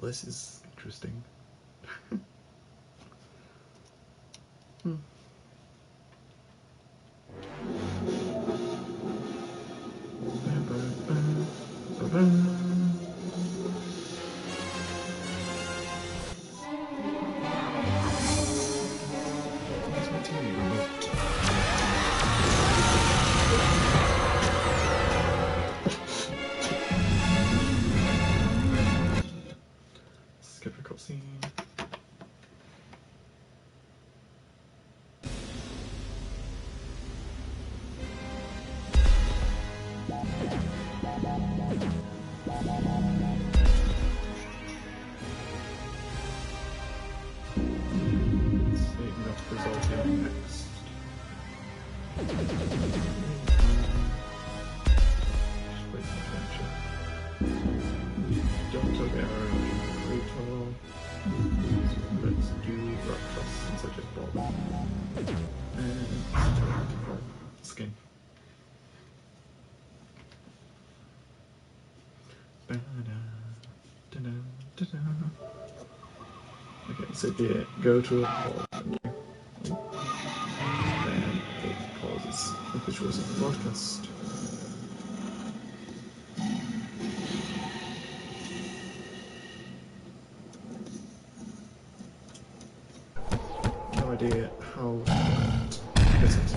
this is interesting. Where's my TV remote? Skip a cutscene. Saving up result here next. Just wait for adventure. Don't take the arrow brutal. Let's do breakfast instead of Bob. And skin. Okay, so here, go to a pause. Then it pauses, which was in the broadcast. No idea how this is.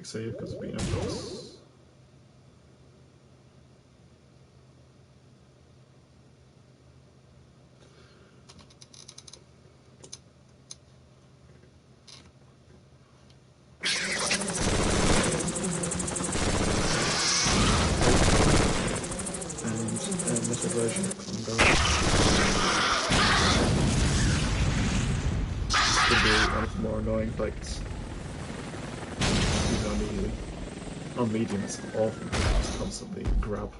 Save because we know this. And this version of Congo could be one of the more annoying fights. On medium, it's awful to just constantly grab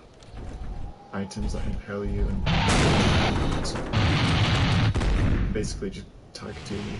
items that impale you and basically just tag team you.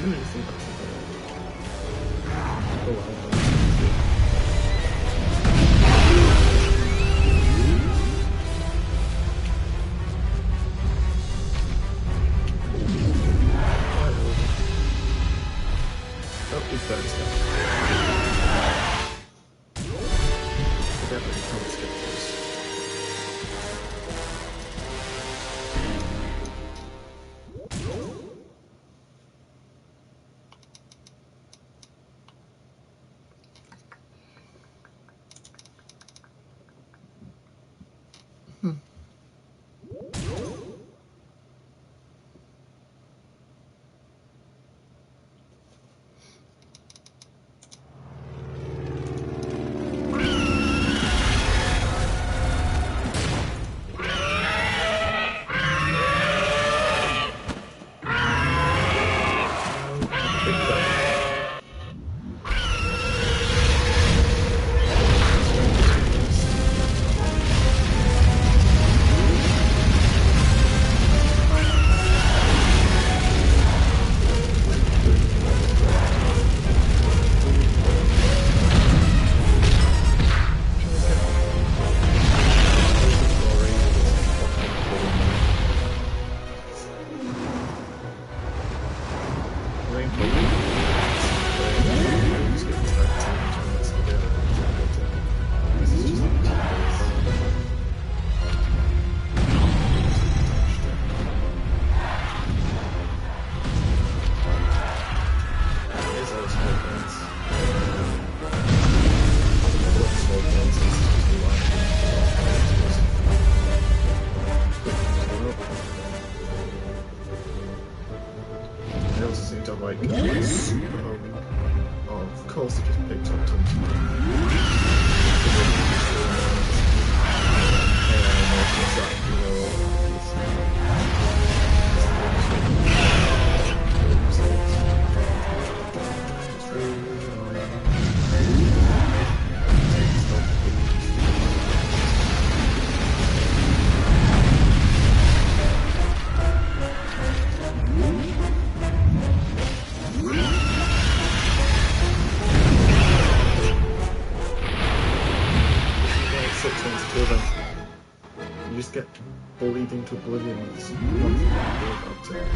didn't really think that's about it. Oh wow. Oh, it's better stuff. Forget that you can't skip those. Like super homing. Oh, of course it just picked up tons you just get bullied into oblivion. There's nothing you can do about it.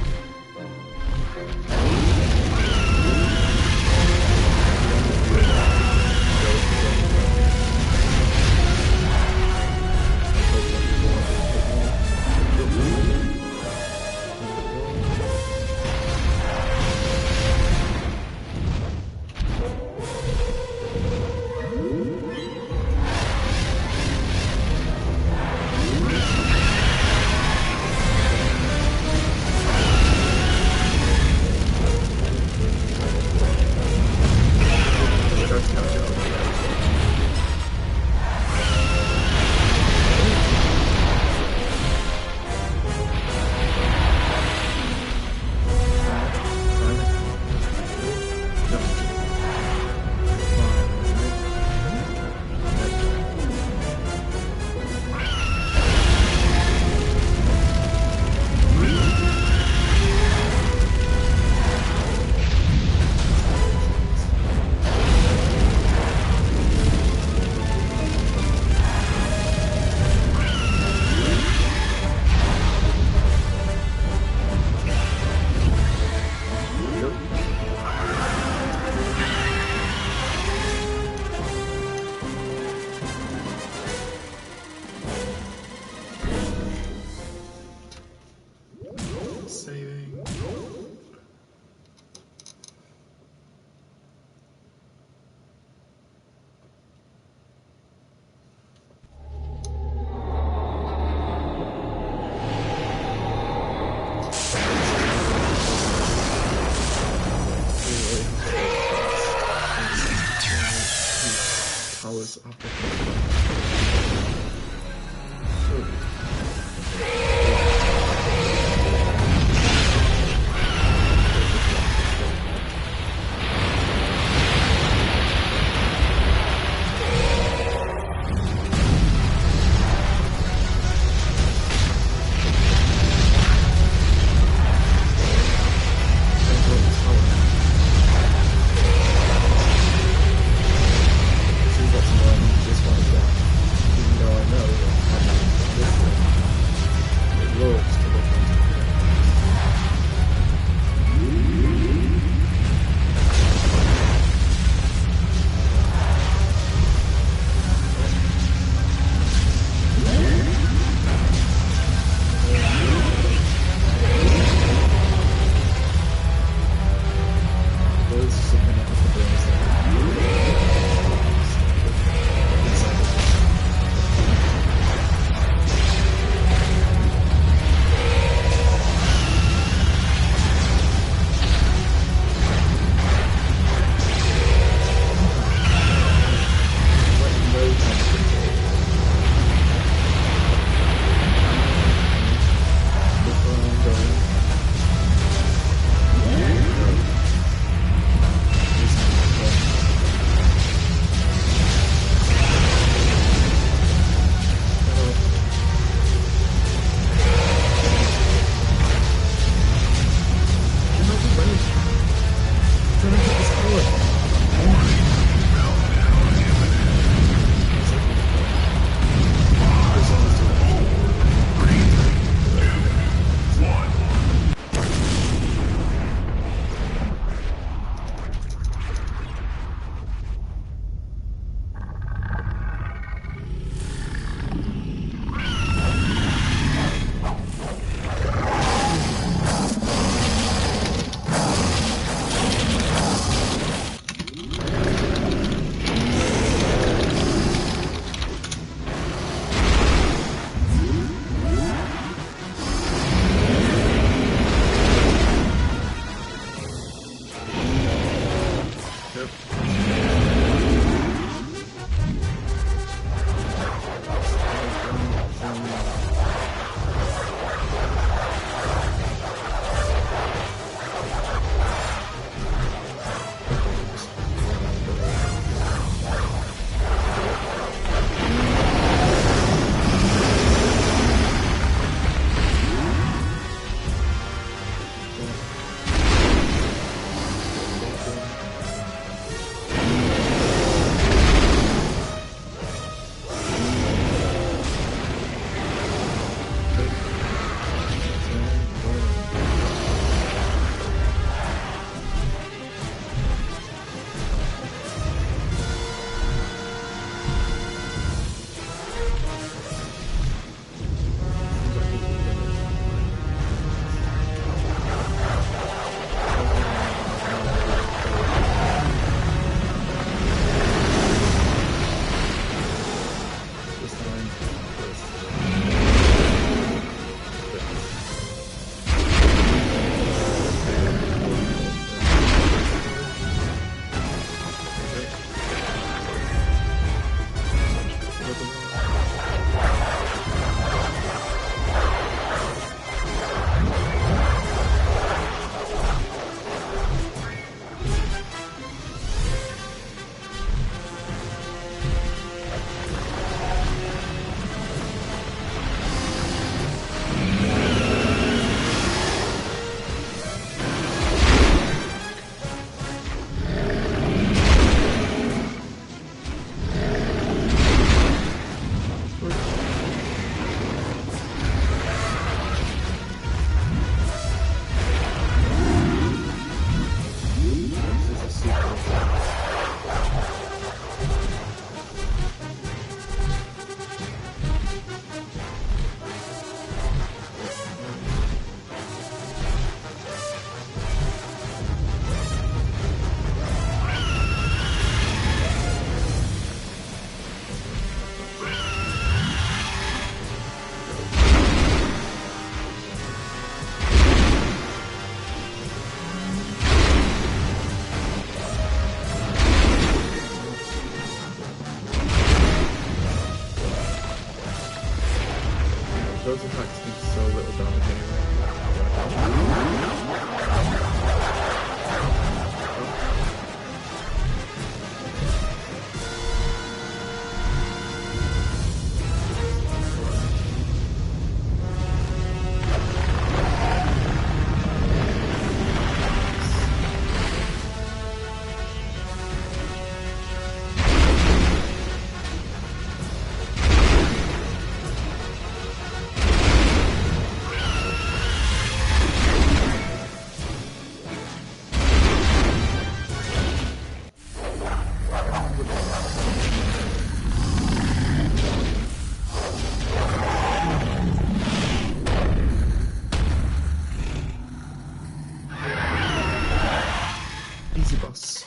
Easy boss.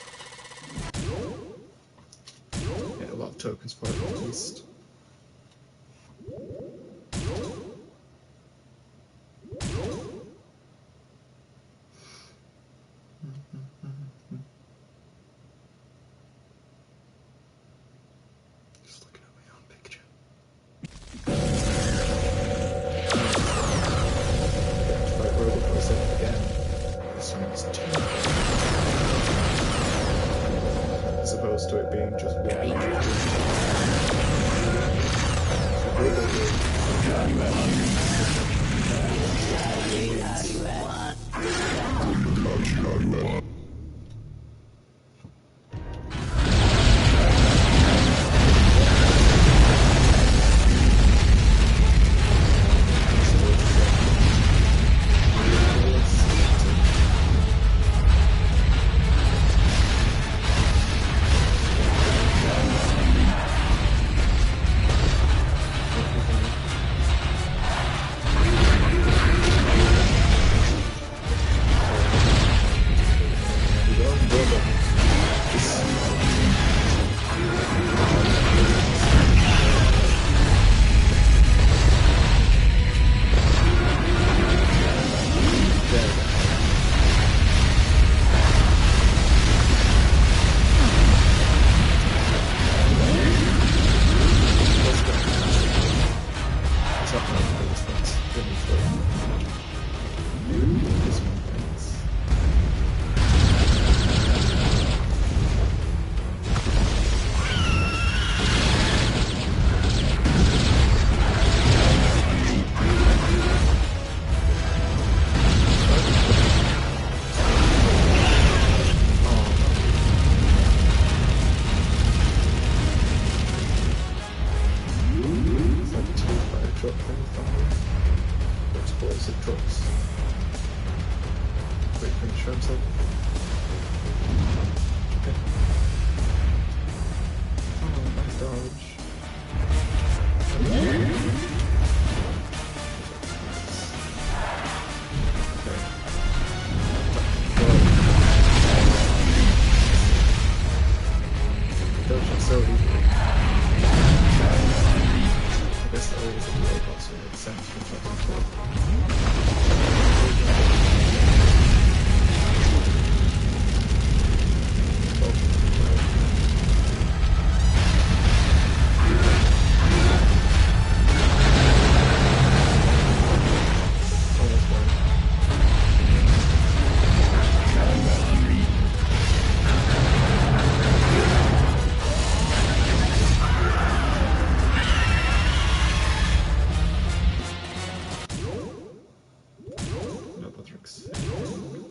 Get a lot of tokens for it at least. Just looking at my own picture. Fight Robot for a second again. This time it's 2. As opposed to it being just 1.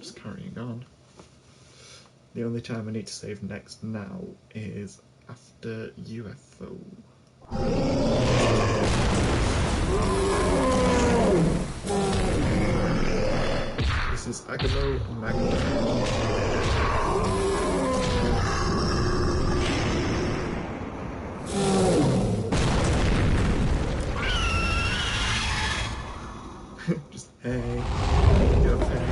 Just carrying on. The only time I need to save next now is after UFO. This is Agamo Magno. Just hey, go hey.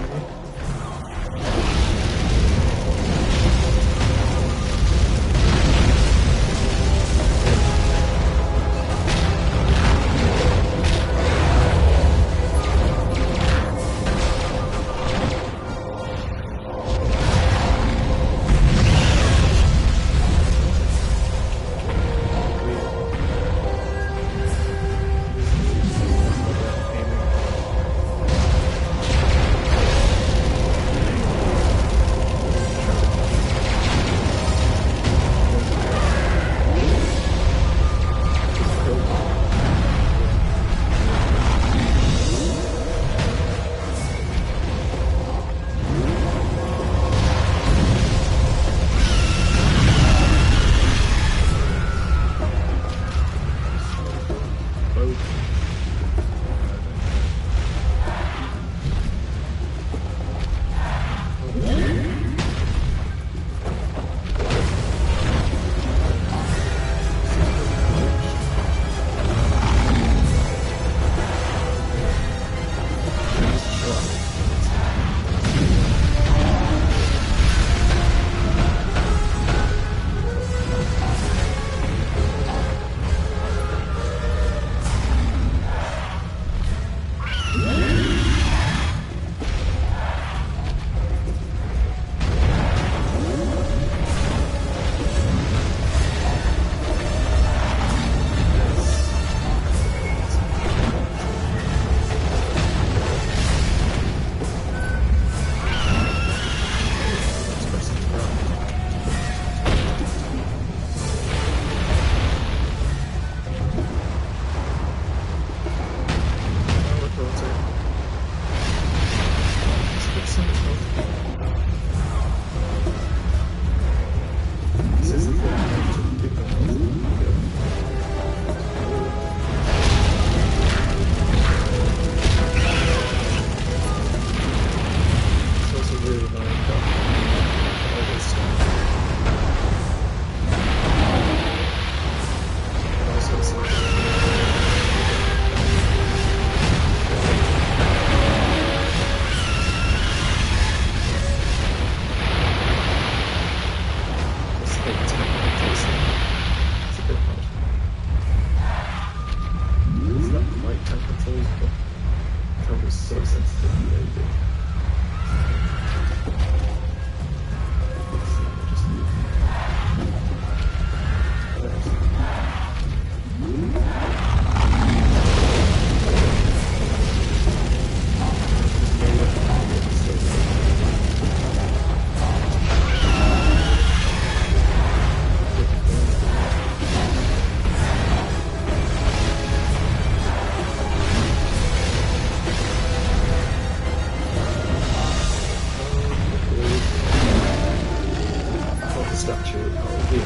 get you out of here.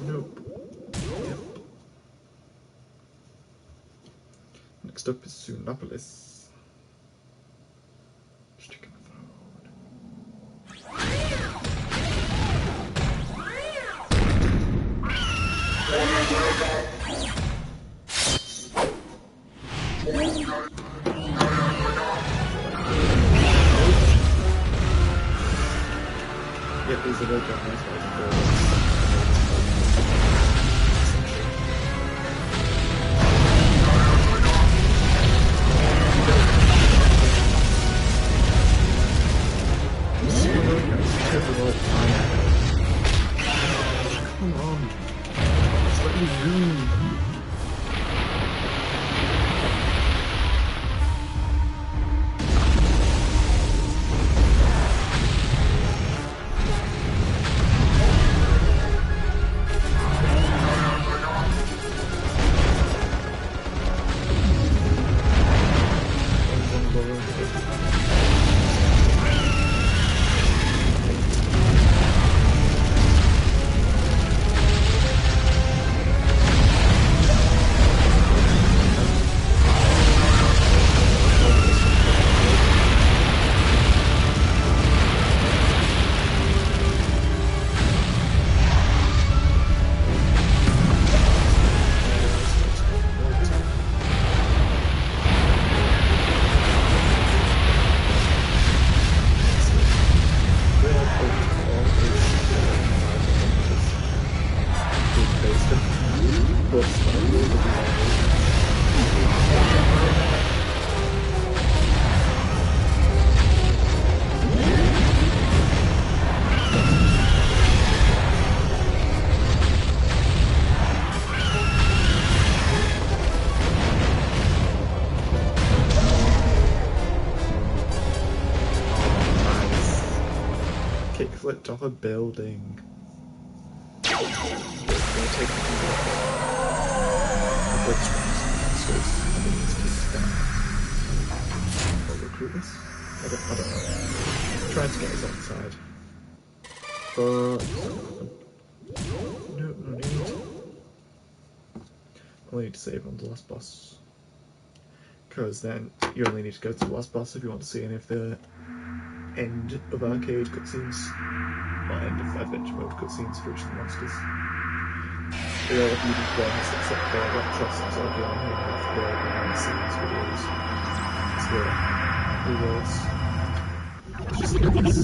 Nope. Yep. Next up is Sunopolis. Just checking the phone. Yep, these are very good ones. Come on. Just let me move. Kickflipped off a building. It's going to take me to the blood springs, so I think it's kicked down. Or recruit this? I don't know. Trying to get us outside. But no need. Only need to save on the last boss. Because then you only need to go to the last boss if you want to see any of the end of arcade cutscenes, or end of adventure mode cutscenes for each of the monsters. They all have unique ones except for that trust is all beyond who have to go behind the scenes videos. So we will just do this.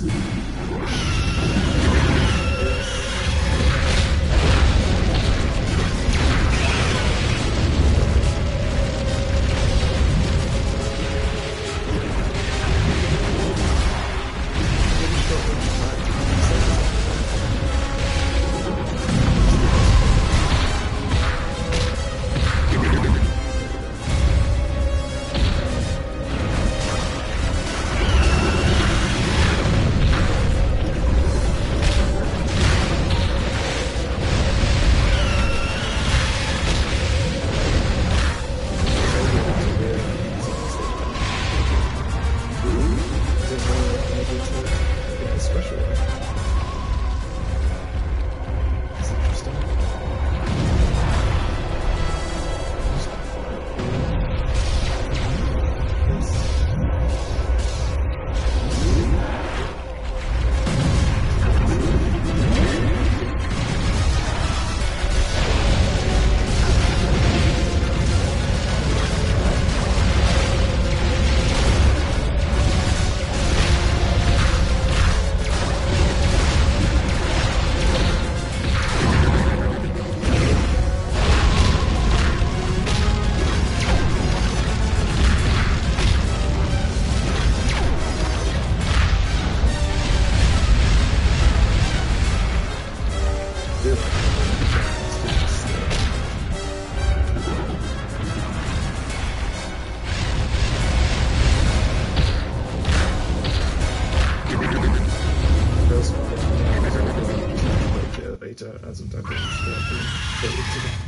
As I'm done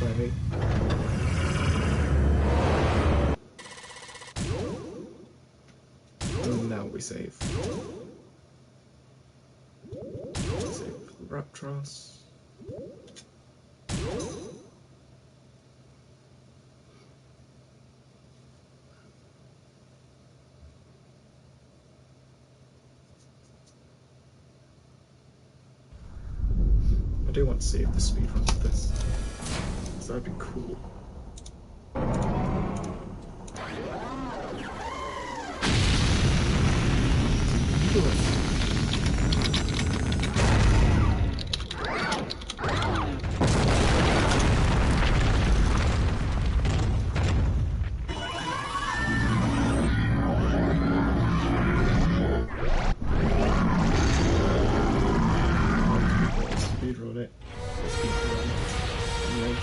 by me. we save. Save Raptros. I do want to see if the speedrun of this. So that'd be cool. Speedrun it. Speedrun it. And then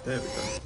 there we go.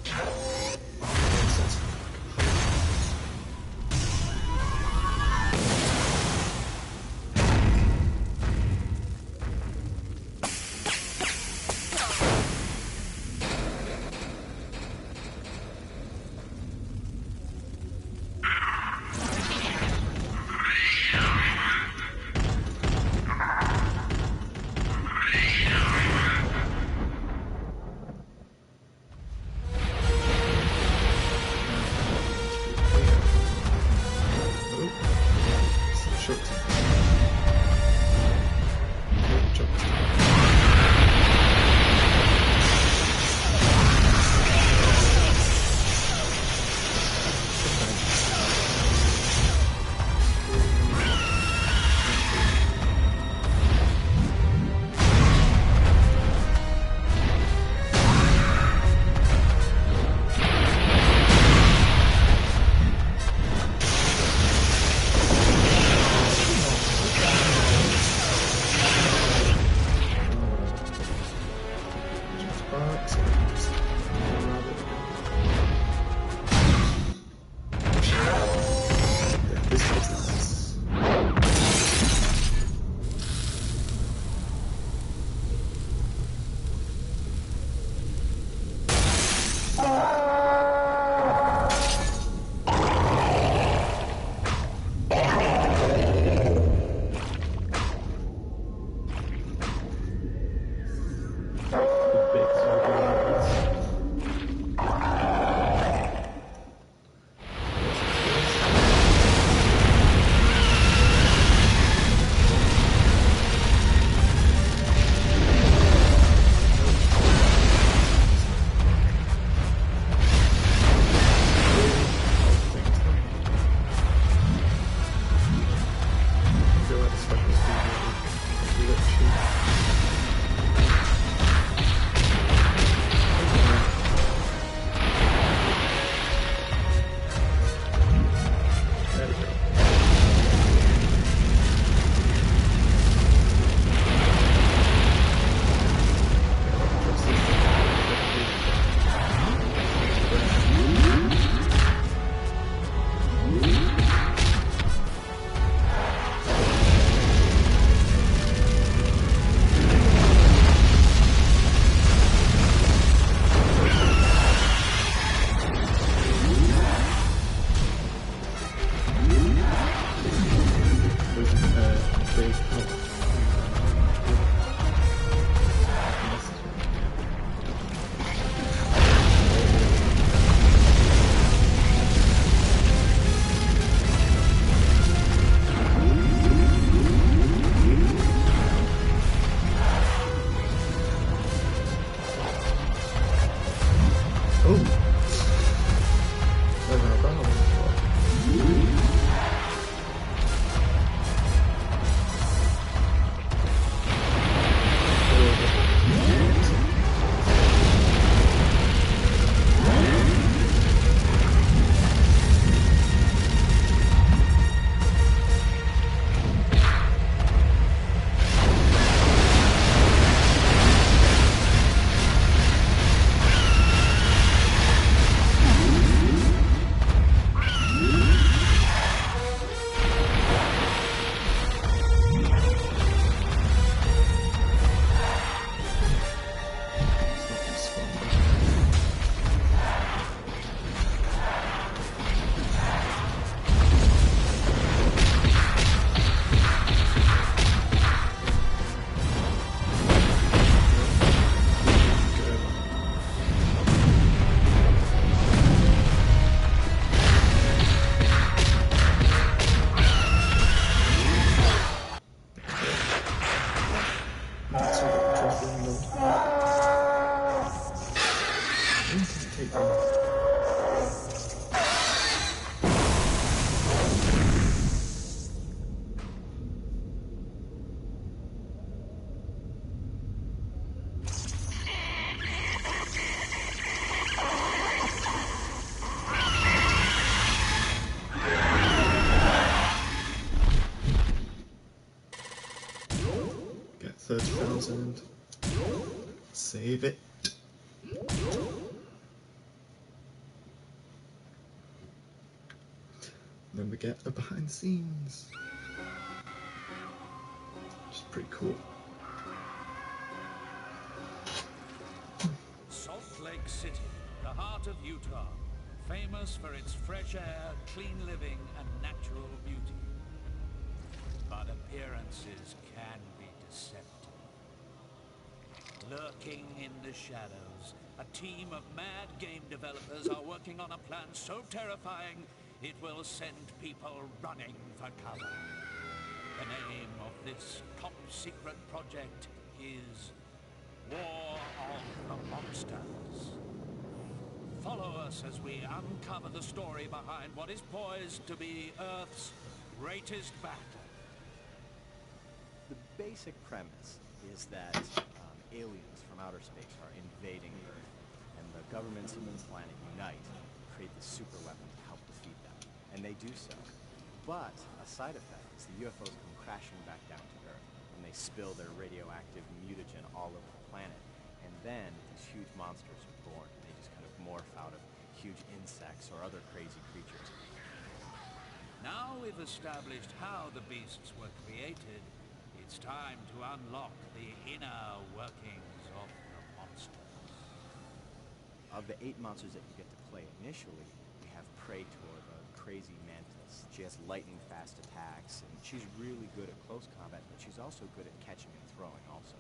and save it. Then we get a behind the scenes, which is pretty cool. Salt Lake City, the heart of Utah, famous for its fresh air, clean living, and natural beauty. But appearances can be deceptive. Lurking in the shadows, a team of mad game developers are working on a plan so terrifying it will send people running for cover. The name of this top-secret project is War of the Monsters. Follow us as we uncover the story behind what is poised to be Earth's greatest battle. The basic premise is that aliens from outer space are invading Earth, and the governments of the planet unite to create this super weapon to help defeat them. And they do so. But a side effect is the UFOs come crashing back down to Earth, and they spill their radioactive mutagen all over the planet. And then these huge monsters are born, and they just kind of morph out of huge insects or other crazy creatures. Now we've established how the beasts were created, it's time to unlock the inner workings of the monsters. Of the 8 monsters that you get to play initially, we have Praetor, the crazy mantis. She has lightning-fast attacks, and she's really good at close combat, but she's also good at catching and throwing also.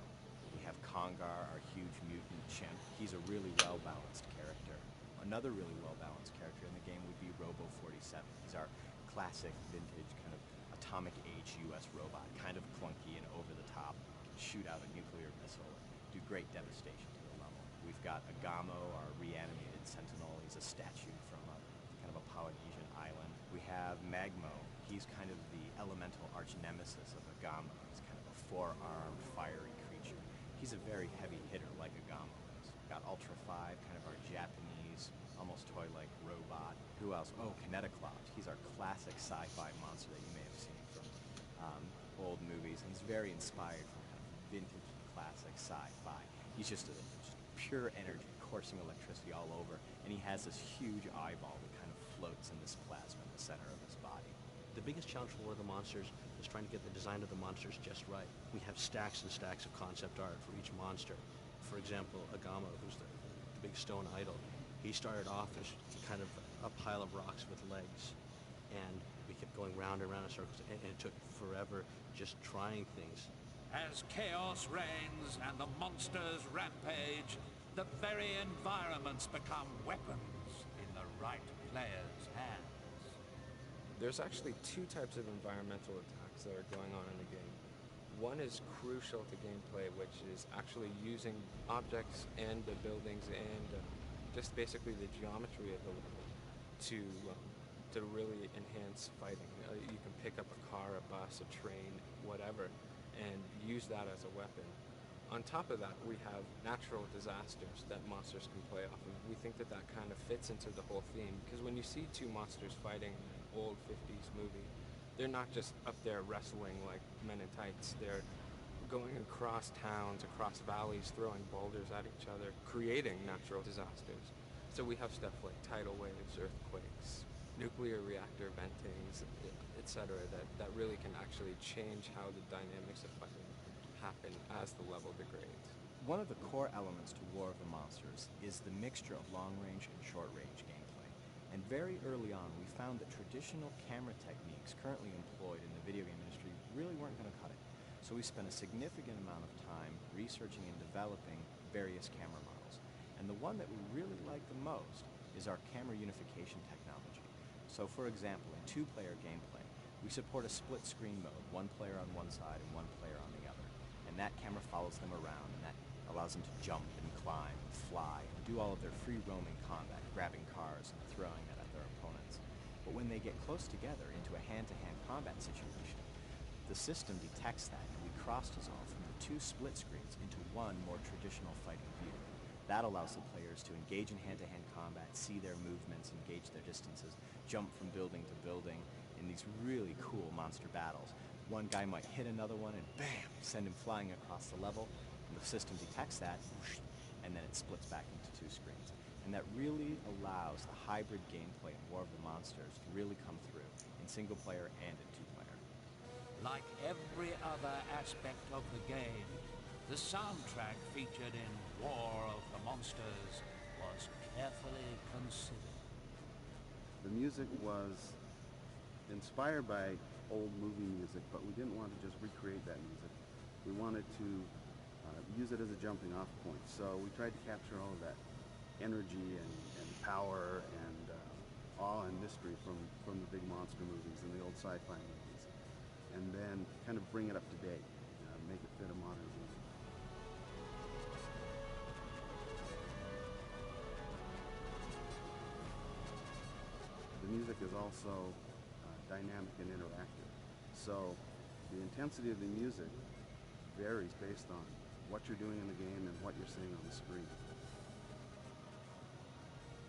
We have Congar, our huge mutant chimp. He's a really well-balanced character. Another really well-balanced character in the game would be Robo-47. He's our classic vintage kind of atomic age US robot, kind of clunky and over the top, can shoot out a nuclear missile and do great devastation to the level. We've got Agamo, our reanimated sentinel. He's a statue from a kind of a Polynesian island. We have Magmo. He's kind of the elemental arch nemesis of Agamo. He's kind of a 4-armed fiery creature. He's a very heavy hitter like Agamo is. We've got Ultra 5, kind of our Japanese, almost toy-like robot. Who else? Oh, Kinetoclops. He's our classic sci-fi monster that you may have seen from old movies. And he's very inspired from kind of vintage classic sci-fi. He's just pure energy, coursing electricity all over, and he has this huge eyeball that kind of floats in this plasma in the center of his body. The biggest challenge for War of the Monsters is trying to get the design of the monsters just right. We have stacks and stacks of concept art for each monster. For example, Agamo, who's the big stone idol, he started off as kind of a pile of rocks with legs, and we kept going round and round in circles, and it took forever just trying things. As chaos reigns and the monsters rampage, the very environments become weapons in the right player's hands. There's actually 2 types of environmental attacks that are going on in the game. One is crucial to gameplay, which is actually using objects and the buildings and just basically the geometry of the level to really enhance fighting. You can pick up a car, a bus, a train, whatever, and use that as a weapon. On top of that, we have natural disasters that monsters can play off of. We think that that kind of fits into the whole theme, because when you see 2 monsters fighting in an old 50s movie, they're not just up there wrestling like men in tights. They're going across towns, across valleys, throwing boulders at each other, creating natural disasters. So we have stuff like tidal waves, earthquakes, nuclear reactor ventings, etc. that really can actually change how the dynamics of fighting happen as the level degrades. One of the core elements to War of the Monsters is the mixture of long-range and short-range gameplay. And very early on, we found that traditional camera techniques currently employed in the video game industry really weren't going to cut it. So we spent a significant amount of time researching and developing various camera models. And the one that we really like the most is our camera unification technology. So for example, in 2-player gameplay, we support a split screen mode, 1 player on one side and 1 player on the other. And that camera follows them around, and that allows them to jump and climb and fly and do all of their free roaming combat, grabbing cars and throwing it at their opponents. But when they get close together into a hand-to-hand combat situation, the system detects that, and we cross-dissolve from the 2 split screens into 1 more traditional fighting view. That allows the players to engage in hand-to-hand combat, see their movements, engage their distances, jump from building to building in these really cool monster battles. One guy might hit another one and bam, send him flying across the level. the system detects that, and then it splits back into 2 screens. And that really allows the hybrid gameplay in War of the Monsters to really come through in single player and in 2-player. Like every other aspect of the game, the soundtrack featured in War of the Monsters was carefully considered. The music was inspired by old movie music, but we didn't want to just recreate that music. We wanted to use it as a jumping off point. So we tried to capture all of that energy and power and awe and mystery from the big monster movies and the old sci-fi movies, and then kind of bring it up to date, make it fit a modern movie. The music is also dynamic and interactive, so the intensity of the music varies based on what you're doing in the game and what you're seeing on the screen.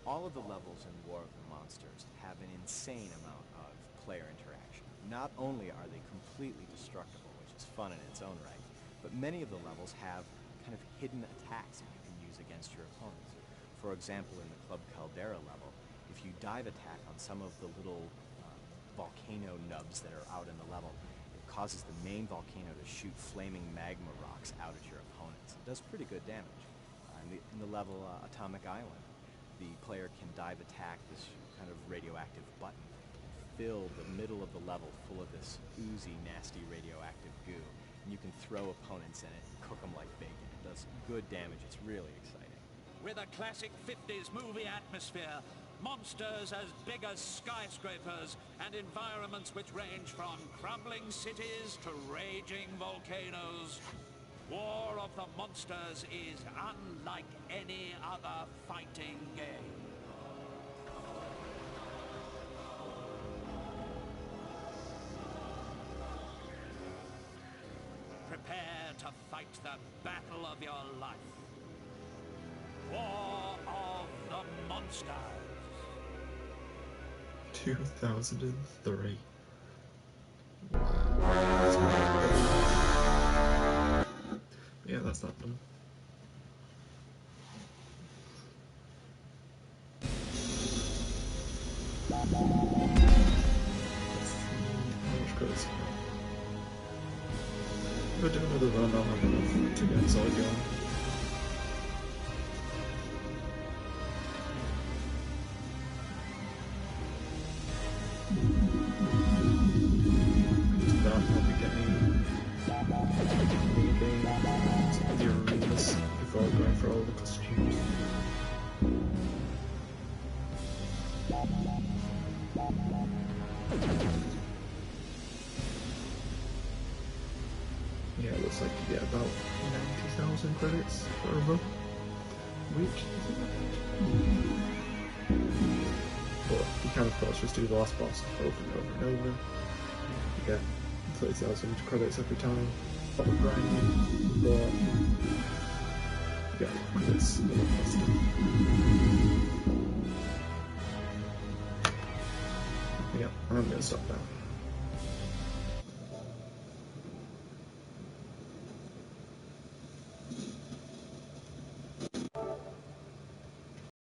All of the levels in War of the Monsters have an insane amount of player interaction. Not only are they completely destructible, which is fun in its own right, but many of the levels have kind of hidden attacks that you can use against your opponents. For example, in the Club Caldera level, if you dive attack on some of the little volcano nubs that are out in the level, it causes the main volcano to shoot flaming magma rocks out at your opponents. It does pretty good damage. In the level Atomic Island, the player can dive attack this kind of radioactive button and fill the middle of the level full of this oozy, nasty radioactive goo. And you can throw opponents in it and cook them like bacon. It does good damage. It's really exciting. With a classic 50s movie atmosphere, monsters as big as skyscrapers, and environments which range from crumbling cities to raging volcanoes, War of the Monsters is unlike any other fighting game. Prepare to fight the battle of your life. War of the Monsters. 2003. Yeah, that's that done. If I do another run, I'll have enough to get inside going. Just that, I'll be getting the arenas before going for all the costumes. Yeah, it looks like you get about 90,000 credits for a run, which isn't that bad. But you can of course just do the last boss over and over and over. You get 30,000 credits every time, or grinding, but you get credits a lot faster. Yeah, I'm gonna stop now.